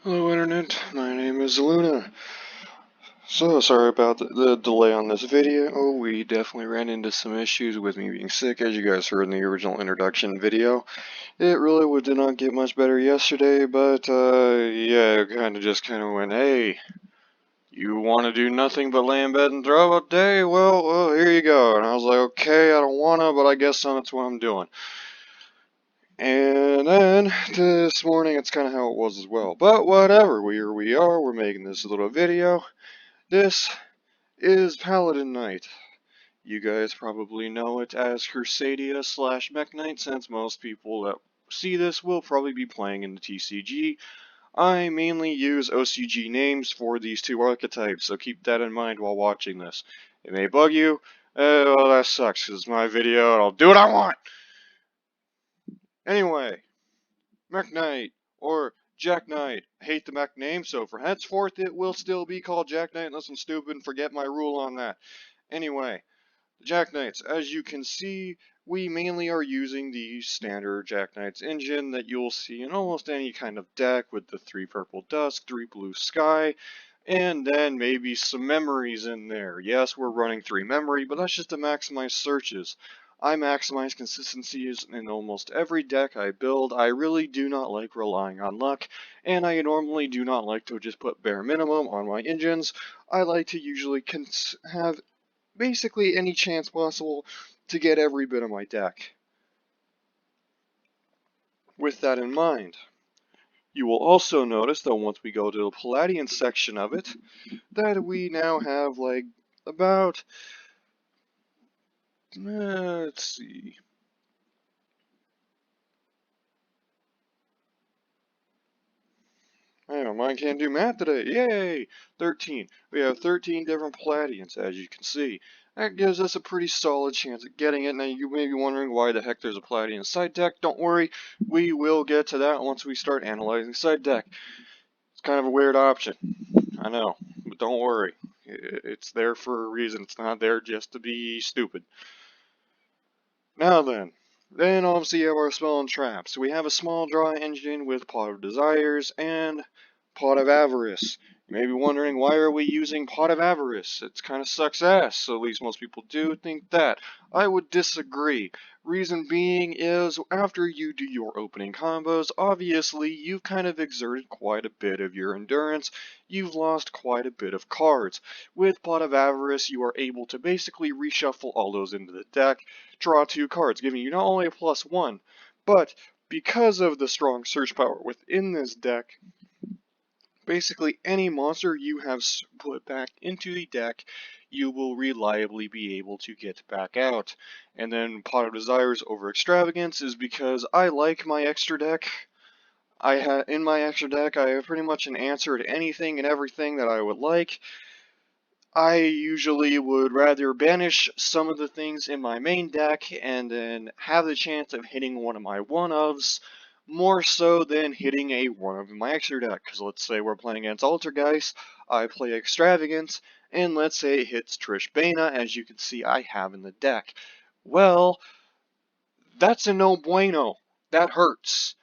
Hello Internet, my name is Zelluna. So sorry about the delay on this video. We definitely ran into some issues with me being sick, as you guys heard in the original introduction video. It really did not get much better yesterday, but yeah, it kind of went, hey, you want to do nothing but lay in bed and throw all day? Well, here you go. And I was like, okay, I don't want to, but I guess that's what I'm doing. And then this morning, it's kind of how it was as well. But whatever, we are, we're making this little video. This is Paladin Knight. You guys probably know it as Crusadia slash Mekk-Knight, since most people that see this will probably be playing in the TCG. I mainly use OCG names for these two archetypes, so keep that in mind while watching this. It may bug you, well that sucks, because it's my video and I'll do what I want! Anyway, Mekk-Knight, or Jack Knight. I hate the Mech name, so for henceforth it will still be called Jack Knight unless I'm stupid and forget my rule on that. Anyway, the Jack Knights, as you can see, we mainly are using the standard Jack Knights engine that you'll see in almost any kind of deck with the 3 purple dusk, 3 blue sky, and then maybe some memories in there. Yes, we're running 3 memory, but that's just to maximize searches. I maximize consistencies in almost every deck I build. I really do not like relying on luck, and I normally do not like to just put bare minimum on my engines. I like to usually have basically any chance possible to get every bit of my deck. With that in mind, you will also notice that once we go to the Paladin section of it, that we now have like about, let's see, oh, mine can't do math today, yay! 13. We have 13 different Paladians, as you can see. That gives us a pretty solid chance at getting it. Now you may be wondering why the heck there's a Paladin side deck. Don't worry, we will get to that once we start analyzing side deck. It's kind of a weird option, I know, but don't worry. It's there for a reason. It's not there just to be stupid. Now then obviously you have our spell and trap. So we have a small draw engine with Pot of Desires and Pot of Avarice. You may be wondering, why are we using Pot of Avarice? It's kind of sucks ass, so at least most people do think that. I would disagree. Reason being is, after you do your opening combos, obviously you've kind of exerted quite a bit of your endurance. You've lost quite a bit of cards. With Pot of Avarice, you are able to basically reshuffle all those into the deck, draw 2 cards, giving you not only a +1, but because of the strong search power within this deck, basically any monster you have put back into the deck, you will reliably be able to get back out. And then Pot of Desires over Extravagance is because I like my extra deck. In my extra deck, I have pretty much an answer to anything and everything that I would like. I usually would rather banish some of the things in my main deck and then have the chance of hitting one of my one-ofs more so than hitting a one-of in my extra deck. Because let's say we're playing against Altergeist, I play Extravagance, and let's say it hits Trish Bana, as you can see I have in the deck. Well, that's a no bueno. That hurts.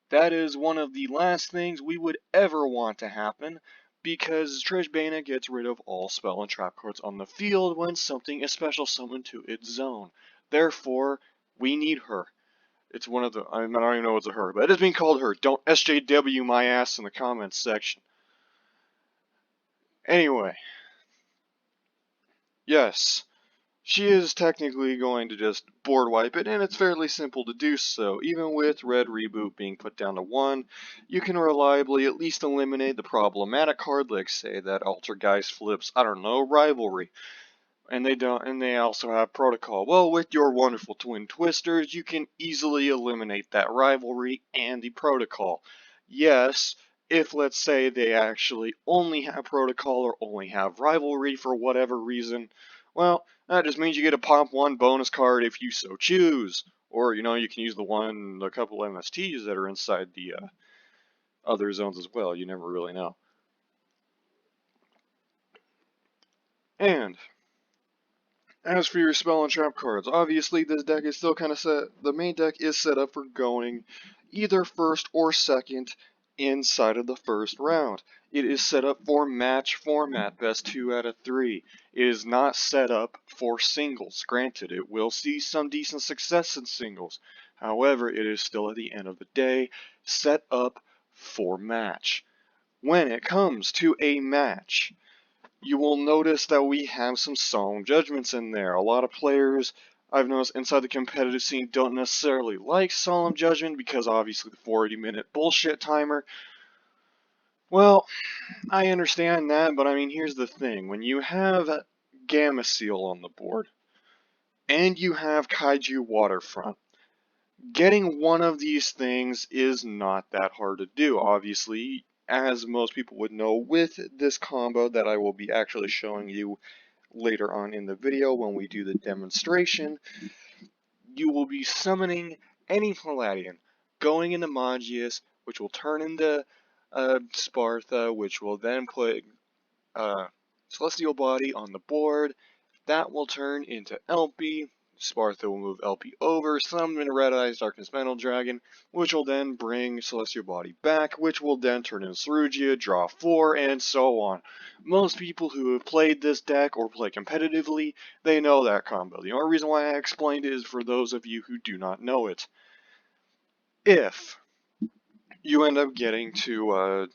That is one of the last things we would ever want to happen, because Trish Bana gets rid of all spell and trap cards on the field when something is special summoned to its zone. Therefore, we need her. It's one of the, I don't even know it's a her, but it is being called her. Don't SJW my ass in the comments section. Anyway, yes. She is technically going to just board wipe it, and it's fairly simple to do so. Even with Red Reboot being put down to 1, you can reliably at least eliminate the problematic card, like say that Altergeist flips, I don't know, Rivalry. And they also have Protocol. Well, with your wonderful Twin Twisters, you can easily eliminate that Rivalry and the Protocol. Yes, if let's say they actually only have Protocol or only have Rivalry for whatever reason, well, that just means you get a pop 1 bonus card if you so choose. Or, you can use the couple MSTs that are inside the other zones as well. You never really know. And as for your spell and trap cards, obviously this deck is still kind of set. The main deck is set up for going either first or second inside of the first round. It is set up for match format, best 2 out of 3. It is not set up for singles. Granted, it will see some decent success in singles. However, it is still at the end of the day set up for match. When it comes to a match, you will notice that we have some solemn judgments in there. A lot of players I've noticed inside the competitive scene don't necessarily like solemn judgment because obviously the 40-minute bullshit timer. Well, I understand that, but I mean, here's the thing. When you have Gamma Seal on the board, and you have Kaiju Waterfront, getting one of these things is not that hard to do. Obviously, as most people would know, with this combo that I will be actually showing you later on in the video when we do the demonstration, you will be summoning any Paladin, going into Magius, which will turn into Spartha, which will then put Celestial Body on the board. That will turn into LP. Spartha will move LP over, summon a Red Eyes Darkness Metal Dragon, which will then bring Celestial Body back, which will then turn into Sarugia, draw 4, and so on. Most people who have played this deck or play competitively, they know that combo. The only reason why I explained it is for those of you who do not know it. If you end up getting to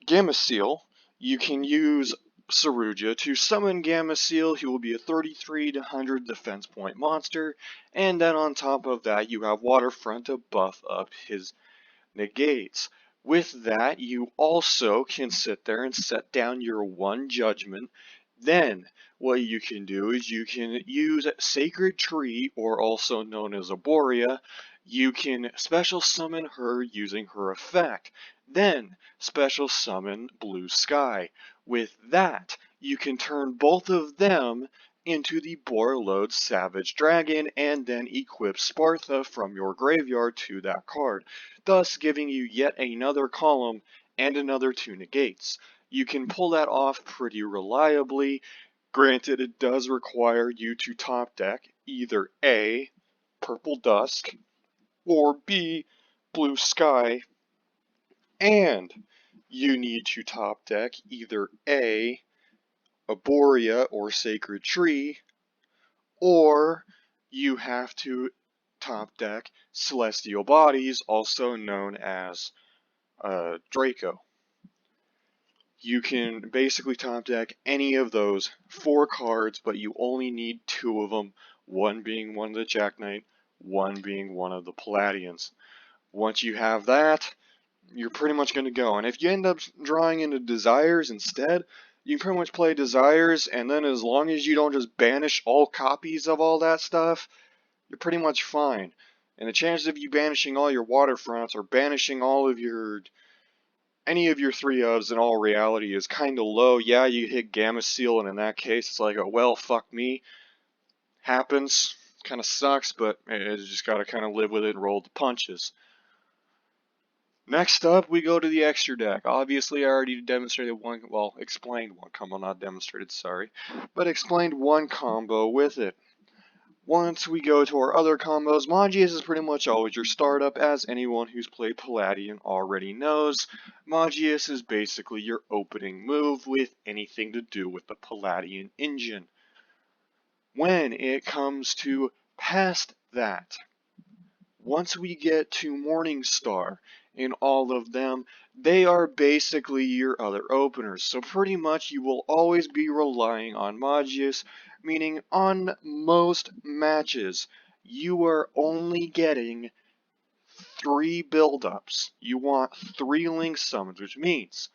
Gamma Seal, you can use Sarugia to summon Gamma Seal. He will be a 33 to 100 defense point monster, and then on top of that you have Waterfront to buff up his negates. With that, you also can sit there and set down your one judgment. Then, what you can do is you can use Sacred Tree, or also known as Arborea. You can special summon her using her effect. Then, special summon Blue Sky. With that, you can turn both of them into the Borreload Savage Dragon, and then equip Spartha from your graveyard to that card, thus giving you yet another column and another 2 negates. You can pull that off pretty reliably. Granted, it does require you to top deck either A, Purple Dusk, or B, Blue Sky, and you need to top deck either A, Arborea or Sacred Tree, or you have to top deck Celestial Bodies, also known as Draco. You can basically top deck any of those 4 cards, but you only need 2 of them, one being one of the Jack-Knight, one being one of the Palladians. Once you have that, you're pretty much going to go. And if you end up drawing into Desires instead, you can pretty much play Desires, and then as long as you don't just banish all copies of all that stuff, you're pretty much fine. And the chances of you banishing all your Waterfronts or banishing all of your any of your 3 ofs in all reality is kind of low. Yeah, you hit Gamma Seal, and in that case, it's like, oh, well, fuck me. Happens. Kind of sucks, but you just gotta kind of live with it and roll the punches. Next up, we go to the extra deck. Obviously, I already demonstrated one, well, explained one combo, not demonstrated, sorry, but explained one combo with it. Once we go to our other combos, Magius is pretty much always your startup, as anyone who's played Paladin already knows. Magius is basically your opening move with anything to do with the Paladin engine. When it comes to past that, once we get to Morningstar and all of them, they are basically your other openers. So pretty much you will always be relying on Magius, meaning on most matches, you are only getting 3 build-ups. You want 3 link summons, which means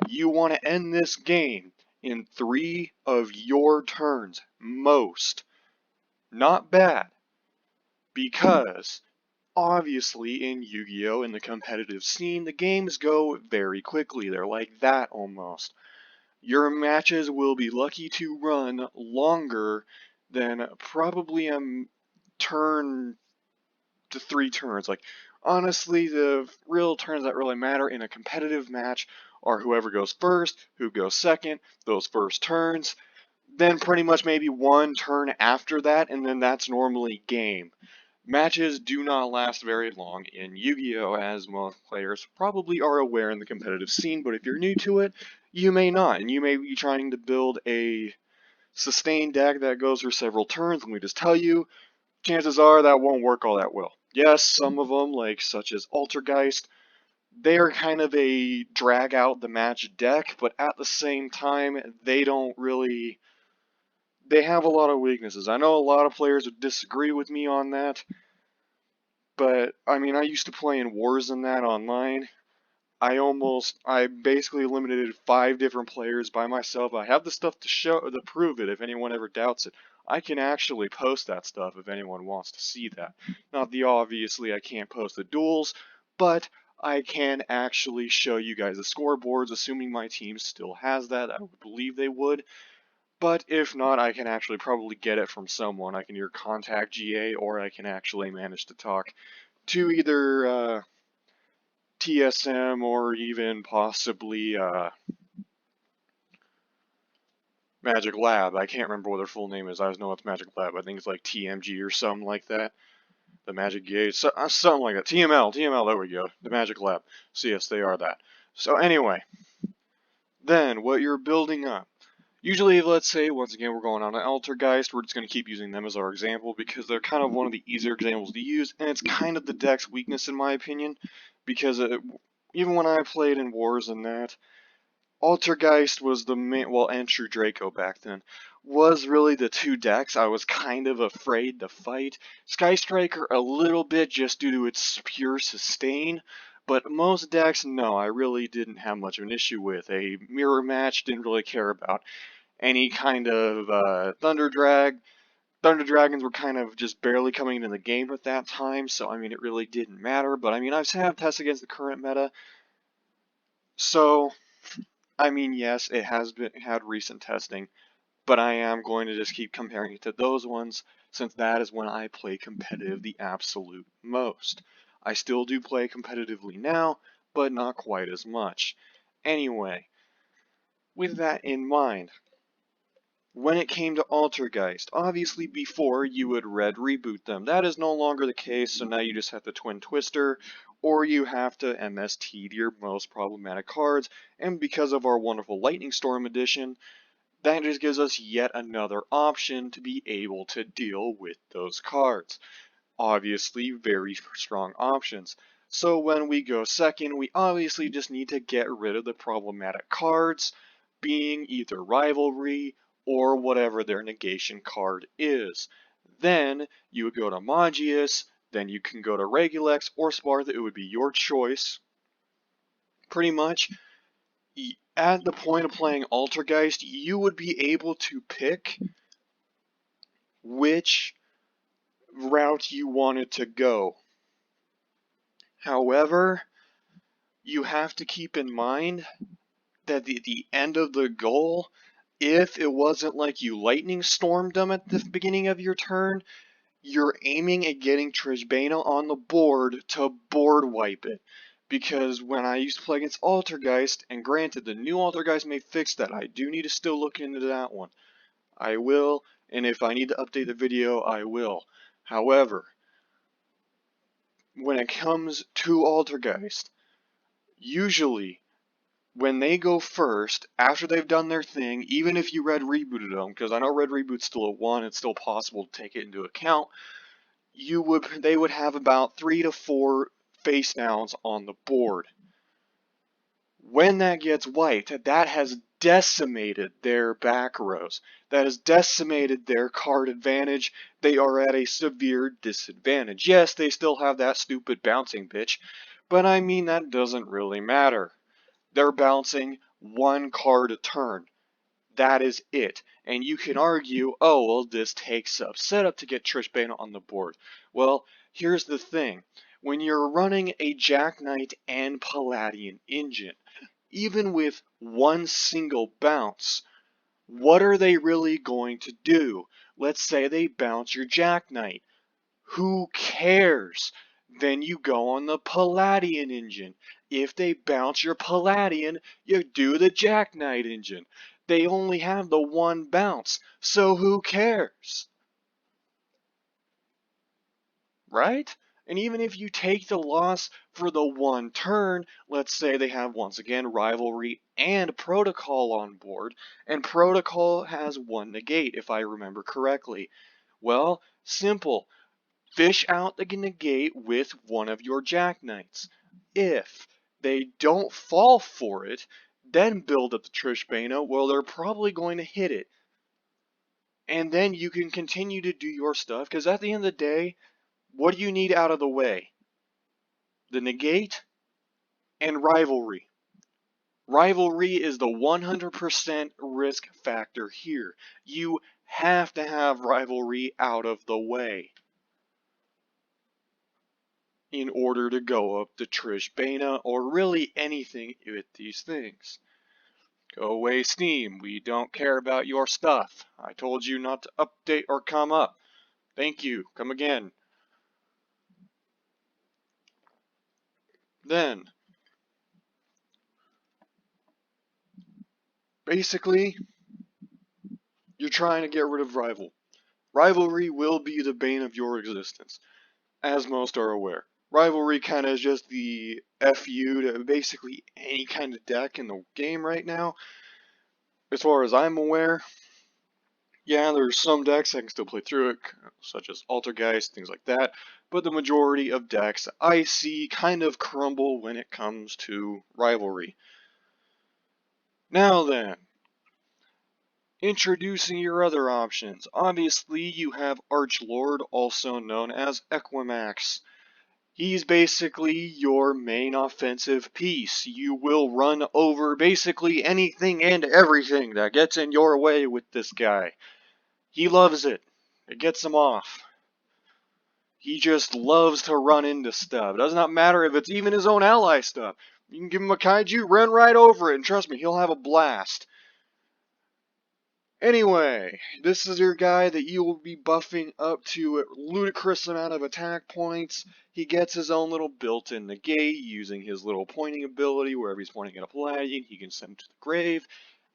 you want to end this game in 3 of your turns, most. Not bad, because obviously, in Yu-Gi-Oh! In the competitive scene, the games go very quickly. They're like that almost. Your matches will be lucky to run longer than probably a turn to 3 turns. Like, honestly, the real turns that really matter in a competitive match are whoever goes first, who goes second, those first turns, then pretty much maybe 1 turn after that, and then that's normally game. Matches do not last very long in Yu-Gi-Oh! As most players probably are aware in the competitive scene, but if you're new to it, you may not, and you may be trying to build a sustained deck that goes for several turns. Let me just tell you, chances are that won't work all that well. Yes, some of them, like such as Altergeist, they are kind of a drag out the match deck, but at the same time, they don't really. They have a lot of weaknesses. I know a lot of players would disagree with me on that, but I mean, I used to play in wars in that online. I basically eliminated 5 different players by myself. I have the stuff to show, to prove it if anyone ever doubts it. I can actually post that stuff if anyone wants to see that. Not the obviously I can't post the duels, but I can actually show you guys the scoreboards, assuming my team still has that. I would believe they would. But if not, I can actually probably get it from someone. I can either contact GA or I can actually manage to talk to either TSM or even possibly Magic Lab. I can't remember what their full name is. I just know it's Magic Lab. I think it's like TMG or something like that. The Magic Gate, something like that. TML, there we go. The Magic Lab. So yes, they are that. So anyway, then what you're building up. Usually, let's say, once again, we're going on an Altergeist. We're just going to keep using them as our example because they're kind of one of the easier examples to use, and it's kind of the deck's weakness in my opinion, because even when I played in wars and that, Altergeist was the main, well, and True Draco back then, was really the 2 decks I was kind of afraid to fight. Sky Striker a little bit just due to its pure sustain, but most decks, no, I really didn't have much of an issue with. A mirror match, didn't really care about any kind of Thunder Dragons were kind of just barely coming into the game at that time, so I mean it really didn't matter. But I mean I've had tests against the current meta, so I mean yes, it has had recent testing, but I am going to just keep comparing it to those ones since that is when I play competitive the absolute most. I still do play competitively now, but not quite as much. Anyway, with that in mind, when it came to Altergeist, obviously before you would red reboot them. That is no longer the case, so now you just have to Twin Twister, or you have to MST your most problematic cards, and because of our wonderful Lightning Storm edition, that just gives us yet another option to be able to deal with those cards. Obviously, very strong options. So when we go second, we obviously just need to get rid of the problematic cards, being either Rivalry or whatever their negation card is. Then you would go to Magius, then you can go to Regulex or Sparta, it would be your choice. Pretty much, at the point of playing Altergeist, you would be able to pick which route you wanted to go. However, you have to keep in mind that the end of the goal, if it wasn't like you lightning stormed them at the beginning of your turn, you're aiming at getting Trishbana on the board to board wipe it. Because when I used to play against Altergeist, and granted the new Altergeist may fix that, I do need to still look into that one. I will, and if I need to update the video, I will. However, when it comes to Altergeist, usually when they go first, after they've done their thing, even if you red rebooted them, because I know red reboot's still a 1, it's still possible to take it into account, they would have about 3 to 4 face downs on the board. When that gets wiped, that has decimated their back rows. That has decimated their card advantage. They are at a severe disadvantage. Yes, they still have that stupid bouncing bitch, but I mean that doesn't really matter. They're bouncing 1 card a turn. That is it. And you can argue, oh, well, this takes up setup to get Trishbana on the board. Well, here's the thing. When you're running a Jack Knight and Paladin engine, even with 1 single bounce, what are they really going to do? Let's say they bounce your Jack Knight. Who cares? Then you go on the Paladin engine. If they bounce your Paladin, you do the Jack Knight engine. They only have the 1 bounce, so who cares? right? And even if you take the loss for the one turn, let's say they have once again Rivalry and Protocol on board, and Protocol has one negate, if I remember correctly. Well, simple. Fish out the negate with one of your Jack Knights. If they don't fall for it, then build up the Trishbana. Well, they're probably going to hit it. And then you can continue to do your stuff, because at the end of the day, what do you need out of the way? The negate and rivalry. Rivalry is the 100% risk factor here. You have to have rivalry out of the way in order to go up the Trishbana or really anything with these things. Go away, Steam. We don't care about your stuff. I told you not to update or come up. Thank you. Come again. Then, basically, you're trying to get rid of Rivalry will be the bane of your existence, as most are aware. Rivalry kind of is just the FU to basically any kind of deck in the game right now. As far as I'm aware, yeah, there's some decks that can still play through it, such as Altergeist, things like that, but the majority of decks I see kind of crumble when it comes to Rivalry. Now then, introducing your other options. Obviously, you have Archlord, also known as Equimax. He's basically your main offensive piece. You will run over basically anything and everything that gets in your way with this guy. He loves it. It gets him off. He just loves to run into stuff. It does not matter if it's even his own ally stuff. You can give him a kaiju, run right over it, and trust me, he'll have a blast. Anyway, this is your guy that you will be buffing up to a ludicrous amount of attack points. He gets his own little built-in negate using his little pointing ability. Wherever he's pointing at a Paladin, he can send him to the grave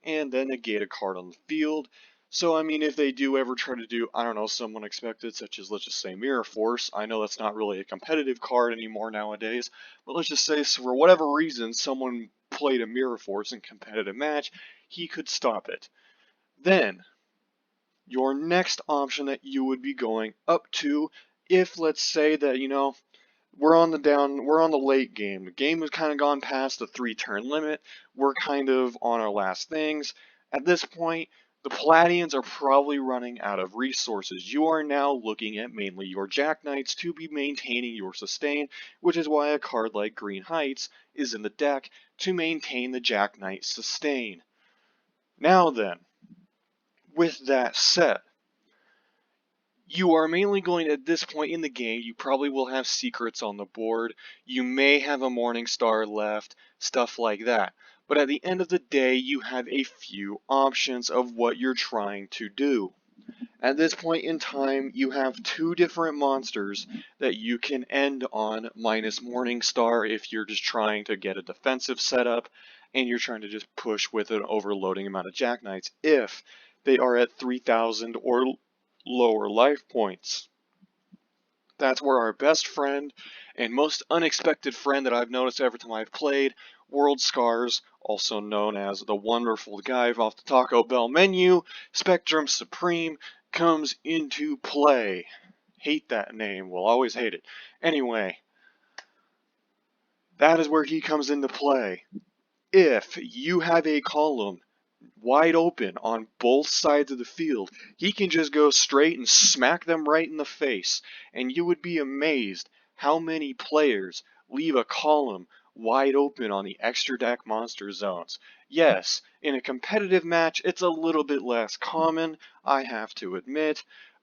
and then negate a card on the field. So, I mean, if they do ever try to do, I don't know, some unexpected, such as, let's just say, Mirror Force. I know that's not really a competitive card anymore nowadays, but let's just say, so for whatever reason, someone played a Mirror Force in competitive match, he could stop it. Then, your next option that you would be going up to, if let's say that, we're on the late game. The game has kind of gone past the 3-turn limit. We're kind of on our last things. At this point, the Paladians are probably running out of resources. You are now looking at mainly your Jack Knights to be maintaining your sustain, which is why a card like Green Heights is in the deck to maintain the Jack Knight sustain. Now then, with that said, you are mainly going at this point in the game, you probably will have secrets on the board, you may have a Morning Star left, stuff like that. But at the end of the day, you have a few options of what you're trying to do. At this point in time, you have 2 different monsters that you can end on minus Morning Star if you're just trying to get a defensive setup and you're trying to just push with an overloading amount of Jack Knights if they are at 3,000 or lower life points. That's where our best friend and most unexpected friend that I've noticed every time I've played, World Scars, also known as the wonderful guy off the Taco Bell menu, Spectrum Supreme, comes into play. Hate that name, will always hate it. Anyway, that is where he comes into play. If you have a column wide open on both sides of the field, he can just go straight and smack them right in the face, and you would be amazed how many players leave a column wide open on the extra deck monster zones. Yes, in a competitive match, it's a little bit less common, I have to admit,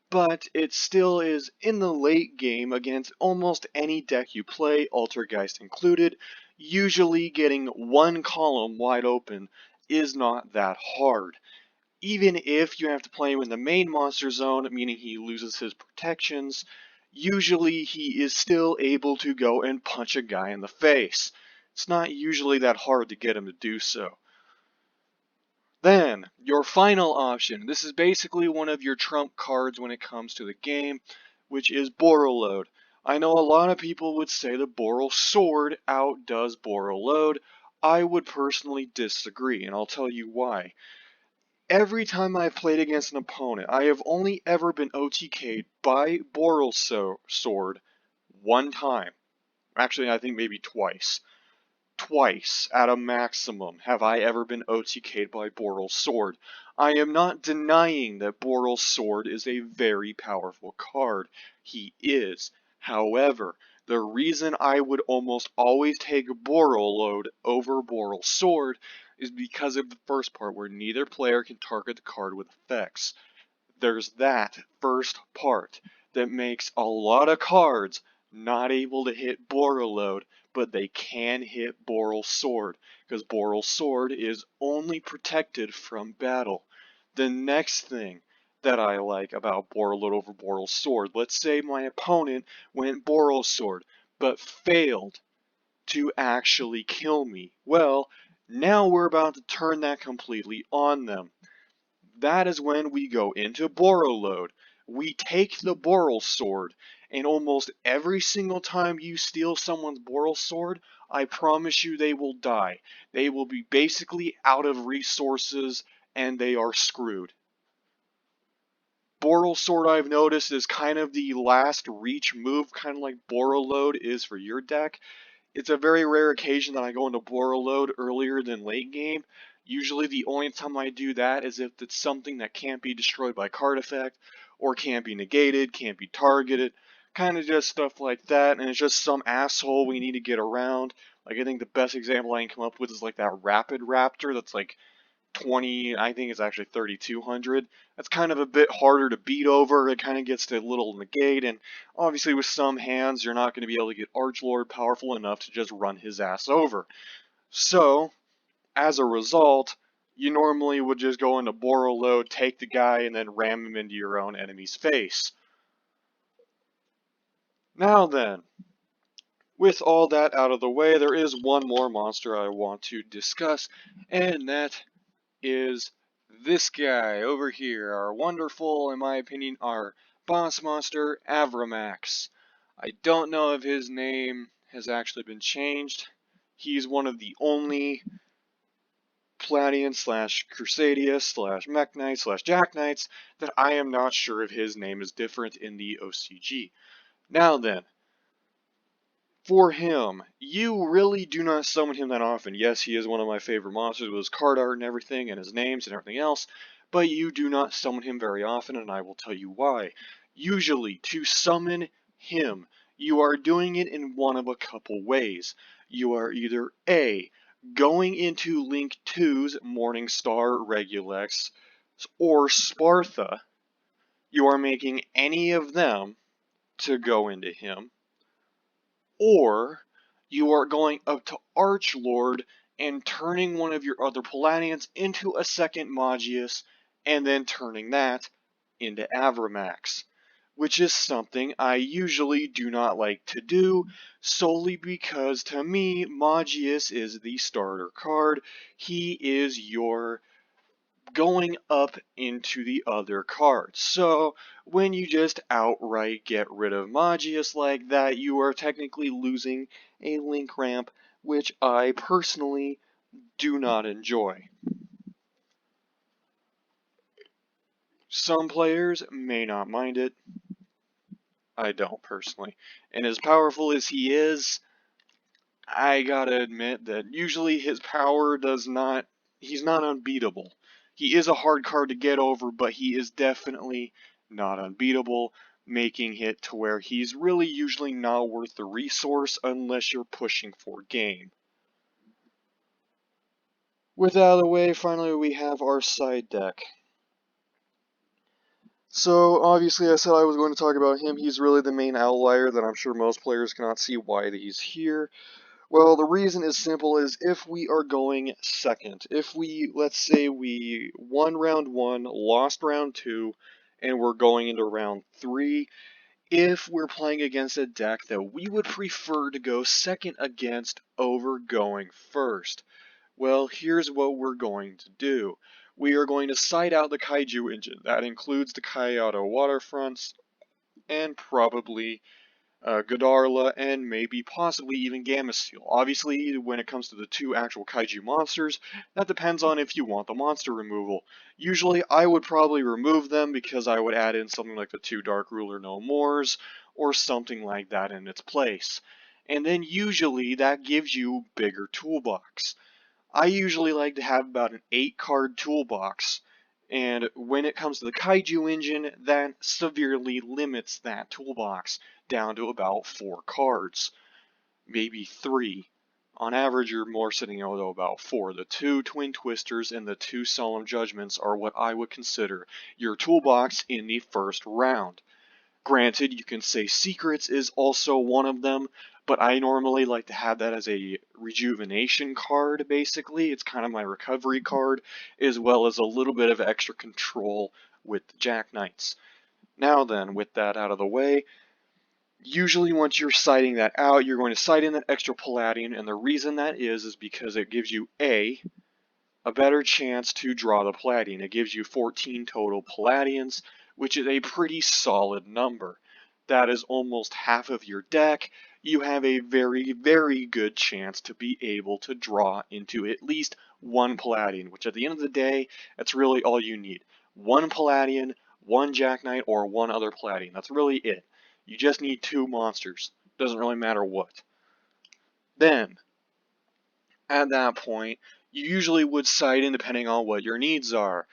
but it still is in the late game against almost any deck you play, Altergeist included. Usually getting one column wide open is not that hard. Even if you have to play him in the main monster zone, meaning he loses his protections, usually he is still able to go and punch a guy in the face. It's not usually that hard to get him to do so. Then, your final option. This is basically one of your trump cards when it comes to the game, which is Borreload. I know a lot of people would say the Boral Sword outdoes Boral Load. I would personally disagree, and I'll tell you why. Every time I've played against an opponent, I have only ever been OTK'd by Boral Sword one time. Actually, I think maybe twice. Twice, at a maximum, have I ever been OTK'd by Boral's Sword. I am not denying that Boral's Sword is a very powerful card. He is. However, the reason I would almost always take Boral Load over Boral's Sword is because of the first part where neither player can target the card with effects. There's that first part that makes a lot of cards not able to hit Borreload, but they can hit Boral Sword, because Boral Sword is only protected from battle. The next thing that I like about Borreload over Boral Sword, let's say my opponent went Boral Sword, but failed to actually kill me. Well, now we're about to turn that completely on them. That is when we go into Borreload. We take the Boral Sword, and almost every single time you steal someone's Boral Sword, I promise you they will die. They will be basically out of resources, and they are screwed. Boral Sword, I've noticed, is kind of the last reach move, kind of like Borreload is for your deck. It's a very rare occasion that I go into Borreload earlier than late game. Usually the only time I do that is if it's something that can't be destroyed by card effect, or can't be negated, can't be targeted, kind of just stuff like that, and it's just some asshole we need to get around. Like, I think the best example I can come up with is like that Rapid Raptor that's like 20, I think it's actually 3,200. That's kind of a bit harder to beat over. It kind of gets to a little negate, and obviously with some hands, you're not going to be able to get Archlord powerful enough to just run his ass over. So, as a result, you normally would just go into Borreload, take the guy, and then ram him into your own enemy's face. Now then, with all that out of the way, there is one more monster I want to discuss, and that is this guy over here, our wonderful, in my opinion, our boss monster, Avramax. I don't know if his name has actually been changed. He's one of the only Paladin slash Crusadia slash Mekk-Knight slash Jack Knights that I am not sure if his name is different in the OCG. Now then, for him, you really do not summon him that often. Yes, he is one of my favorite monsters with his card art and everything, and his names and everything else, but you do not summon him very often, and I will tell you why. Usually, to summon him, you are doing it in one of a couple ways. You are either A, going into Link 2's Morningstar Regulex, or Spartha. You are making any of them to go into him, or you are going up to Archlord and turning one of your other Paladians into a second Magius, and then turning that into Avramax, which is something I usually do not like to do, solely because to me, Magius is the starter card. He is your going up into the other cards. So, when you just outright get rid of Magius like that, you are technically losing a link ramp, which I personally do not enjoy. Some players may not mind it. I don't personally. And as powerful as he is, I gotta admit that usually his power he's not unbeatable. He is a hard card to get over, but he is definitely not unbeatable, making it to where he's really usually not worth the resource unless you're pushing for game. With that out of the way, finally we have our side deck. So, obviously I said I was going to talk about him. He's really the main outlier that I'm sure most players cannot see why he's here. Well, the reason is simple, is if we are going second, if we, let's say we won round 1, lost round 2, and we're going into round 3, if we're playing against a deck that we would prefer to go second against over going first, well, here's what we're going to do. We are going to side out the Kaiju engine. That includes the Kyoto waterfronts, and probably Godarla, and maybe possibly even Gamasteel. Obviously, when it comes to the two actual kaiju monsters, that depends on if you want the monster removal. Usually, I would probably remove them because I would add in something like the two Dark Ruler No Mores, or something like that in its place. And then usually, that gives you bigger toolbox. I usually like to have about an 8-card toolbox, and when it comes to the Kaiju engine, that severely limits that toolbox down to about 4 cards, maybe 3. On average, you're more sitting at about 4. The 2 Twin Twisters and the 2 Solemn Judgments are what I would consider your toolbox in the first round. Granted, you can say Secrets is also one of them, but I normally like to have that as a rejuvenation card, basically. It's kind of my recovery card, as well as a little bit of extra control with the Jack Knights. Now then, with that out of the way, usually once you're citing that out, you're going to cite in that extra Paladin, and the reason that is because it gives you a better chance to draw the Paladin. It gives you 14 total Paladians, which is a pretty solid number. That is almost half of your deck. You have a very, very good chance to be able to draw into at least one Paladin, which at the end of the day, that's really all you need. One Paladin, one Jack Knight, or one other Paladin. That's really it. You just need 2 monsters. Doesn't really matter what. Then, at that point, you usually would cite in depending on what your needs are.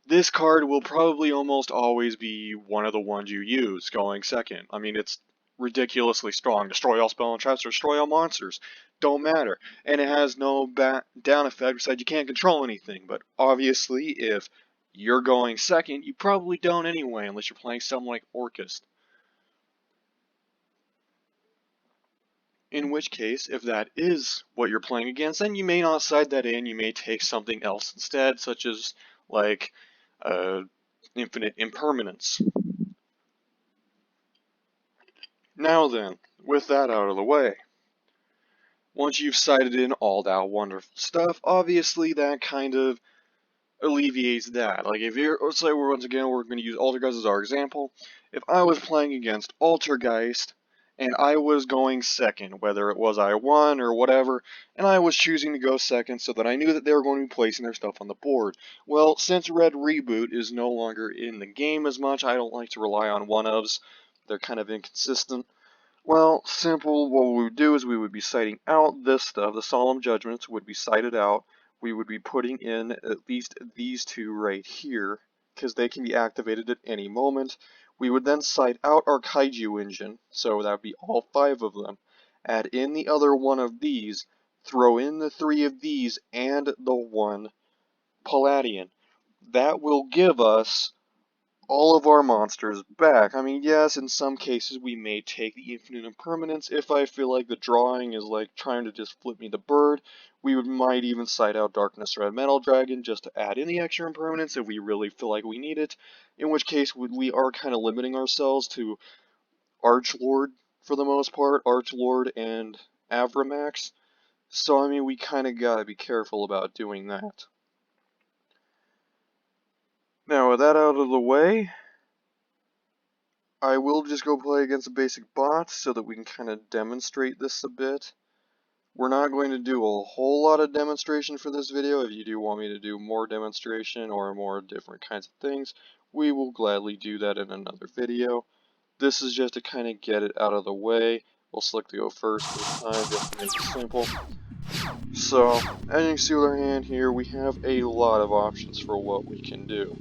This card will probably almost always be one of the ones you use, going second. I mean, it's ridiculously strong. Destroy all spell and traps, destroy all monsters. Don't matter. And it has no down effect besides you can't control anything. But obviously, if you're going second, you probably don't anyway, unless you're playing something like Orcust. In which case, if that is what you're playing against, then you may not side that in, you may take something else instead, such as, like, infinite impermanence. Now then, with that out of the way, once you've sided in all that wonderful stuff, obviously that kind of alleviates that. Like, if you're, let's say once again we're going to use Altergeist as our example. If I was playing against Altergeist, and I was going second, whether it was I won or whatever, and I was choosing to go second so that I knew that they were going to be placing their stuff on the board. Well, since Red Reboot is no longer in the game as much, I don't like to rely on one-ofs. They're kind of inconsistent. Well, simple, what we would do is we would be citing out this stuff. The Solemn Judgments would be cited out. We would be putting in at least these 2 right here, because they can be activated at any moment. We would then cite out our Kaiju engine, so that would be all 5 of them. Add in the other one of these, throw in the 3 of these, and the 1 Paladin. That will give us all of our monsters back. I mean, yes, in some cases we may take the infinite impermanence if I feel like the drawing is like trying to just flip me the bird. We might even cite out Darkness Red Metal Dragon just to add in the extra impermanence if we really feel like we need it, in which case we are kind of limiting ourselves to Archlord for the most part, Archlord and Avramax. So I mean, we kind of gotta be careful about doing that. Now, with that out of the way, I will just go play against a basic bot so that we can kind of demonstrate this a bit. We're not going to do a whole lot of demonstration for this video. If you do want me to do more demonstration or more different kinds of things, we will gladly do that in another video. This is just to kind of get it out of the way. We'll select to go first this time just to make it simple. So, as you can see with our hand here, we have a lot of options for what we can do.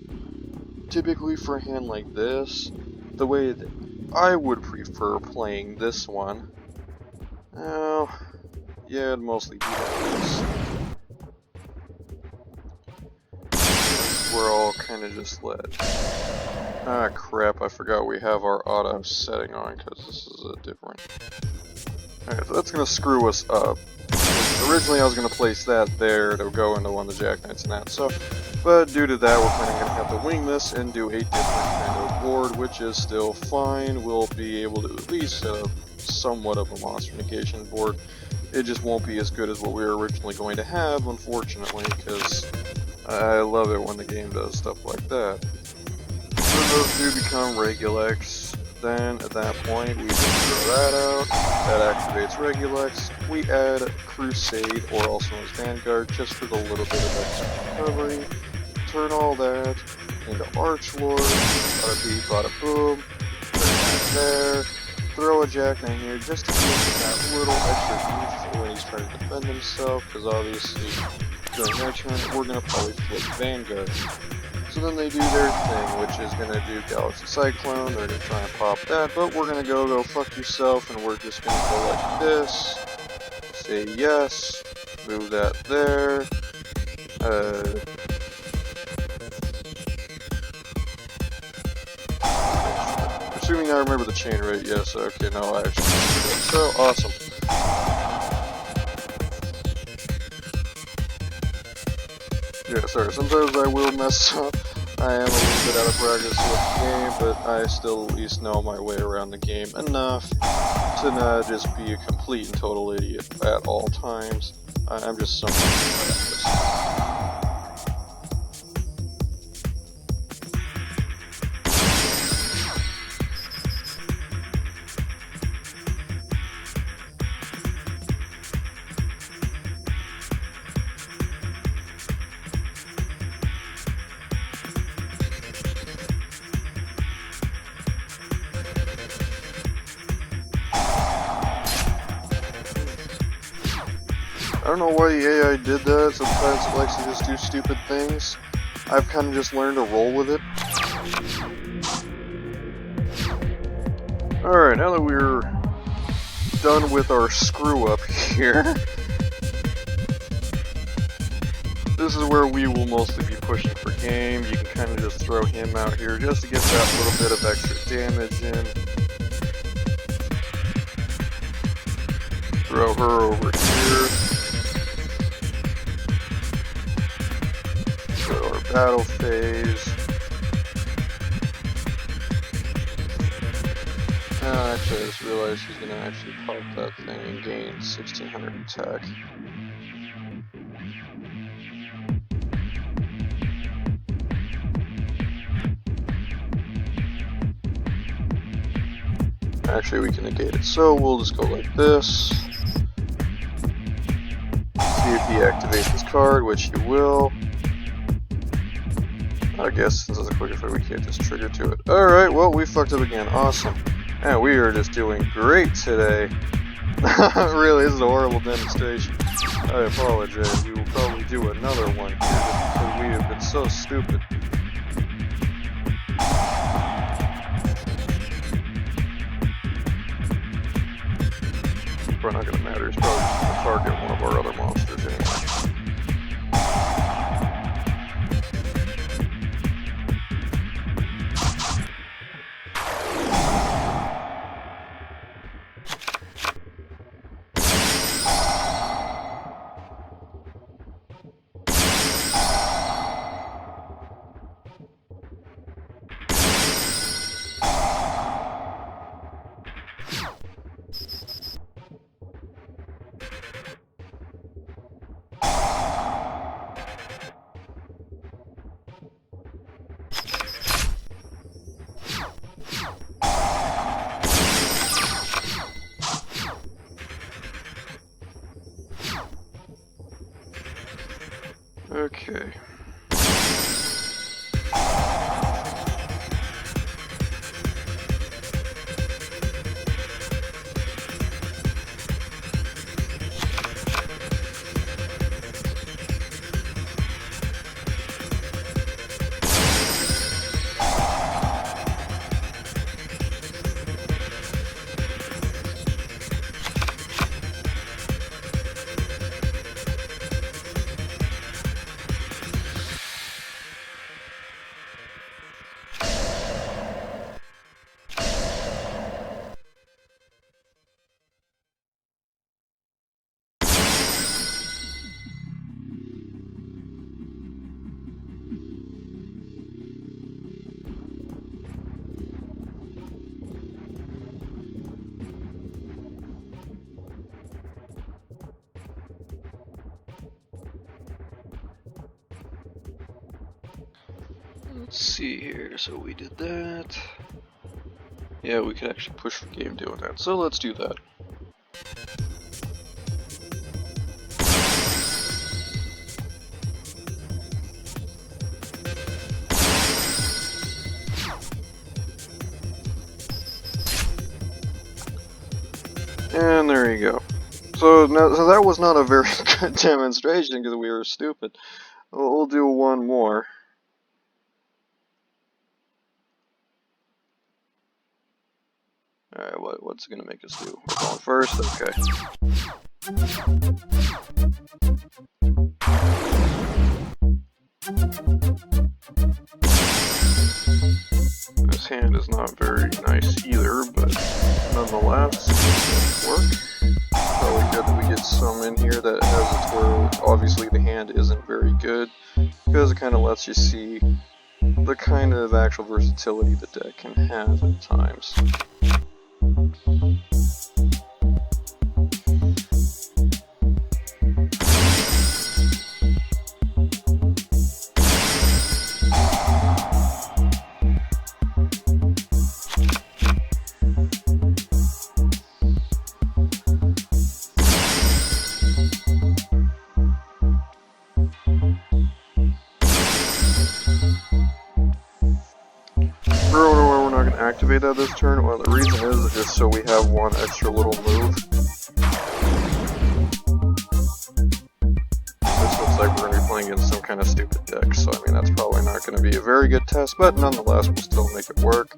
Typically for a hand like this, the way that I would prefer playing this one, yeah, it'd mostly be like this. We're all kind of just led. Ah crap, I forgot we have our auto setting on because this is a different... Alright, so that's going to screw us up. Originally I was going to place that there to go into one of the Jack Knights and that, so... But due to that, we're kind of going to have to wing this and do a different kind of board, which is still fine. We'll be able to at least set up somewhat of a monster negation board. It just won't be as good as what we were originally going to have, unfortunately, because I love it when the game does stuff like that. So those do become Regulex. then at that point we just throw that out. That activates Regulex. We add Crusade, or also known as Vanguard, just for the little bit of extra recovery. Turn all that into Archlord. Bada beep, bada boom. Turn that there. Throw a Jackknight here just to give him that little extra boost when he's trying to defend himself, because obviously during their turn we're going to probably flip Vanguard. So then they do their thing, which is going to do Galaxy Cyclone. They're going to try and pop that, but we're going to go fuck yourself, and we're just going to go like this. Say yes. Move that there. Assuming I remember the chain right, yes, okay, no, I actually so awesome. Yeah, sorry, sometimes I will mess up. I am a little bit out of practice with the game, but I still at least know my way around the game enough to not just be a complete and total idiot at all times. I'm just so much practice. I don't know why the AI did that. Sometimes it likes to just do stupid things. I've kind of just learned to roll with it. Alright, now that we're done with our screw up here, this is where we will mostly be pushing for game. You can kind of just throw him out here just to get that little bit of extra damage in. Throw her over here. Go to our battle phase. Actually, I just realized she's going to actually pop that thing and gain 1600 attack. Actually, we can negate it, so we'll just go like this. See if he activates his card, which he will. I guess since it's a quick effect, we can't just trigger to it. Alright, well, we fucked up again. Awesome. And we are just doing great today. Really, this is a horrible demonstration. I apologize. We will probably do another one here just because we have been so stupid. Probably not going to matter. It's probably just going to target one of our other monsters anyway. Okay. Let's see here, so we did that. Yeah, we could actually push for game doing that, so let's do that. And there you go. So that was not a very good demonstration because we were stupid. We'll do one more. Alright, what's it gonna make us do? We're going first? Okay. This hand is not very nice either, but nonetheless, it work. Probably good that we get some in here that has its where obviously the hand isn't very good, because it kind of lets you see the kind of actual versatility the deck can have at times. We're not going to activate that this turn. Well, the reason is just so we have one extra little move. This looks like we're going to be playing against some kind of stupid deck, so I mean that's probably not going to be a very good test, but nonetheless we'll still make it work.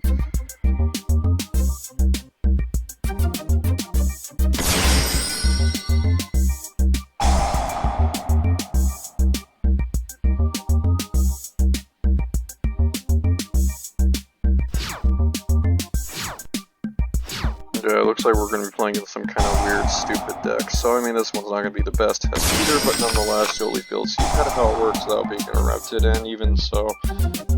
Yeah, it looks like we're going to be playing against some kind of weird, stupid deck. So, I mean, this one's not going to be the best test either, but nonetheless, you'll be able to see kind of how it works without being interrupted, and even so,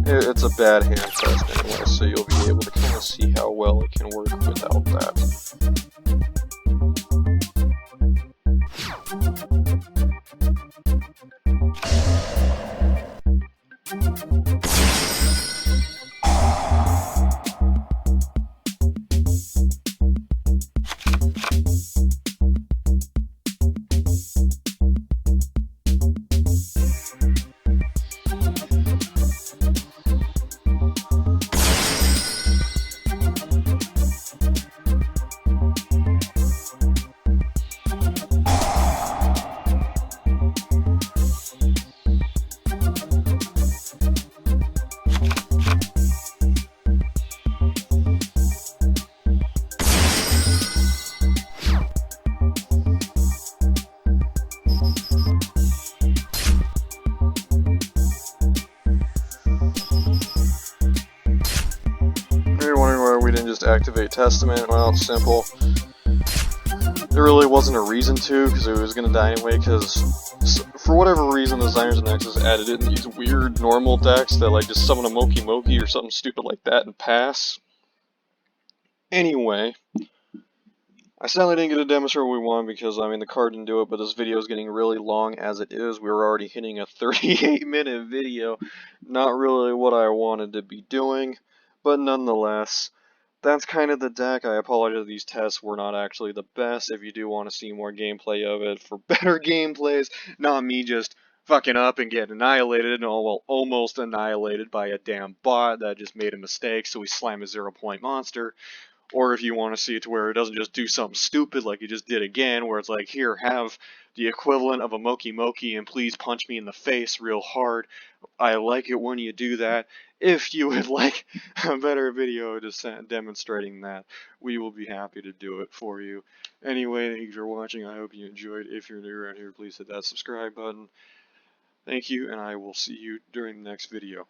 it's a bad hand test anyway, so you'll be able to kind of see how well it can work without that. Activate Testament. Well, it's simple. There really wasn't a reason to, because it was going to die anyway, because for whatever reason the designers of Nexus added it in these weird normal decks that like just summon a Mekk-Knight or something stupid like that and pass. Anyway, I sadly didn't get to demonstrate what we want because, I mean, the card didn't do it, but this video is getting really long as it is. We were already hitting a 38-minute video. Not really what I wanted to be doing, but nonetheless, that's kind of the deck. I apologize these tests were not actually the best. If you do want to see more gameplay of it for better gameplays, not me just fucking up and get annihilated, and well, almost annihilated by a damn bot that just made a mistake, so we slam a 0-point monster. Or if you want to see it to where it doesn't just do something stupid like it just did again, where it's like, here, have the equivalent of a Mekk-Knight and please punch me in the face real hard. I like it when you do that. If you would like a better video just demonstrating that, we will be happy to do it for you. Anyway, thank you for watching. I hope you enjoyed. If you're new around here, please hit that subscribe button. Thank you, and I will see you during the next video.